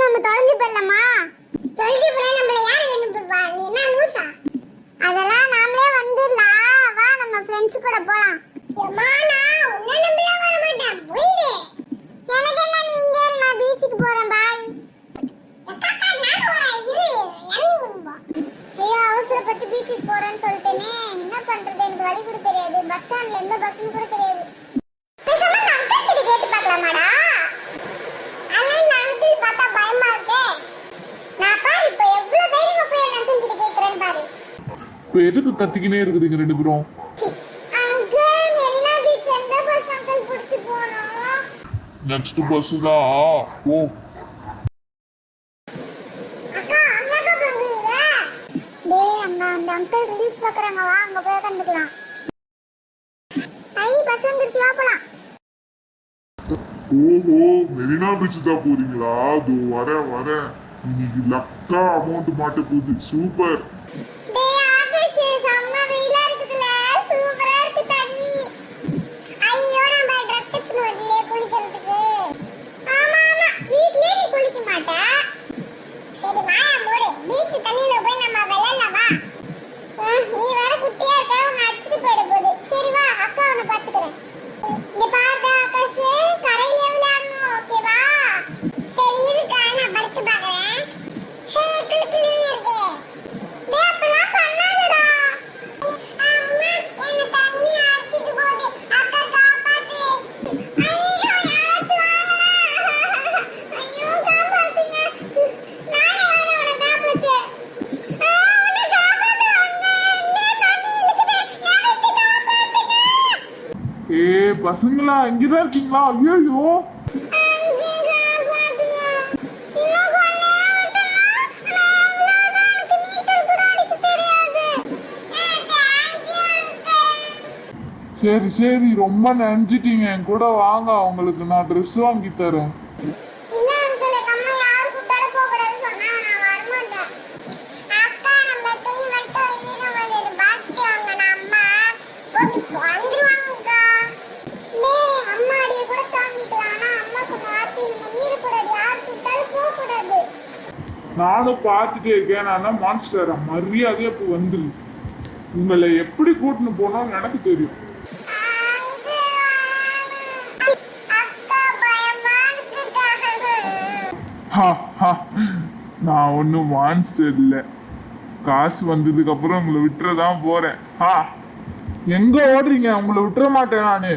நம்ம தொலைஞ்சு போயிடலாமா? தொலைஞ்சு போனா நம்மள யார் எழுப்பிடுவா? நீ என்ன லூசா? அதெல்லாம் நாமளே வந்துடலாம். வா நம்ம ஃப்ரெண்ட்ஸ் கூட போலாம். மானா உன்ன நம்பியா வர மாட்டேன். போயிடு. எனக்கு என்ன, நீ இங்க இரு, நான் பீச்சுக்கு போறேன். பாய். அக்கா நான் வரேன். இரு. இறங்கி வருவா. ஐயோ, அவசரப்பட்டு பீச்சுக்கு போறேன்னு சொல்லிட்டேனே. என்ன பண்றது? எனக்கு வழி கூட தெரியாது. பஸ் ஸ்டாண்ட்ல எந்த பஸ்னு கூட தெரியாது. பேசாம நான் அங்கிள் கிட்ட கேட்டு பார்க்கலாமாடா? அண்ணா இந்த அங்கிள் பார்த்தா பயமா இருக்கே. நான் பாரு இப்ப எவ்வளவு தைரியமா போய் அந்த அங்கிள் கிட்ட கேக்குறேன்னு பாரு. இப்போ எதுக்கு கத்திக்கினே இருக்குதுங்க ரெண்டு பேரும்? அங்கிள் மெரினா பீச் எந்த பஸ் அங்கிள் பிடிச்சு போணும்? நெக்ஸ்ட் பஸ் தான். ஓ அக்கா அண்ணாக்கா போகுங்க. டேய் அண்ணா, அந்த அங்கிள் ரீல்ஸ் பார்க்கறாங்க. வா அங்க போய் உட்கார்ந்துக்கலாம். ஐ பஸ் வந்துருச்சு, வா போலாம். ஓஹோ, மெரினா பீச் தான் போறீங்களா? அது வரேன். இன்னைக்கு லக்கா அமௌண்ட் மாட்ட போகுது. சூப்பர். டேய் ஆகாஷ், செம்ம வெயிலா இருக்குதுல. சூப்பரா இருக்கு தண்ணி. ஐயோ, நம்ம Dress எடுத்துட்டு வரலையே குளிக்கிறதுக்கு. ஆமா வீட்லயே நீ குளிக்க மாட்ட. சரி வாயா மூடு. பீச் தண்ணில போய் நம்ம விளையாடலாம் வா. நீ வேற குட்டியா இருக்க, உன்னை அடிச்சிட்டு போயிட போகுது. சரி வா, அக்கா உன்னை பாத்துக்கிறேன். இங்க பாருடா ஆகாஷ், கரையில விளையாடணும், ஓகேவா? சரி இருக்கா, நான் படுத்து பார்க்கறேன். ஹே குளிக்கணும் இருக்கே. டேய் அப்பலாம் பண்ணாதடா. அம்மா என்ன தண்ணி அடிச்சிட்டு போகுது. அக்கா காப்பாத்து. ஐயோ யாராச்சும் வாங்கடா. ஐயோ காப்பாத்துங்க. நானே வரேன் உன்னை காப்பாத்து. உன்னை காப்பாத்துவாங்க. இந்த தண்ணி இருக்குது. யாராச்சும் காப்பாத்துங்க. ஏ பசங்களா, இங்கதான் இருக்கீங்களா? ஐயோ சரி சரி, ரொம்ப நினைச்சிட்டீங்க. என் கூட வாங்க, உங்களுக்கு நான் ட்ரெஸ் வாங்கி தரேன். இல்ல அங்கிள், நம்ம யார் கூட்டாலும் போக கூடாதுன்னு சொன்னா நான் வர மாட்டேன். அக்கா நம்ம துணி மட்டும் ஈரம் வந்தது பாத்துவாங்க. நம்ம போட்டு வந்துருவாங்கக்கா. டேய் அம்மா அடிய கூட தாங்கிக்கலாம். ஆனா அம்மா சொன்ன வார்த்தை நம்ம மீறக்கூடாது. யார் கூட்டாலும் போக கூடாது. நானும் பார்த்துட்டே இருக்கேன். நான் மான்ஸ்டரா? மரியாதையா இப்போ வந்துரு. உங்களை எப்படி கூட்டின்னு போனோம்னு எனக்கு தெரியும். நான் ஒன்றும் மான்ஸ்டர் இல்லை. காசு வந்ததுக்கு அப்புறம் உங்களை விட்டுறதான் போறேன். எங்க ஓடுறீங்க? உங்களை விட்டுற மாட்டேன் நானு.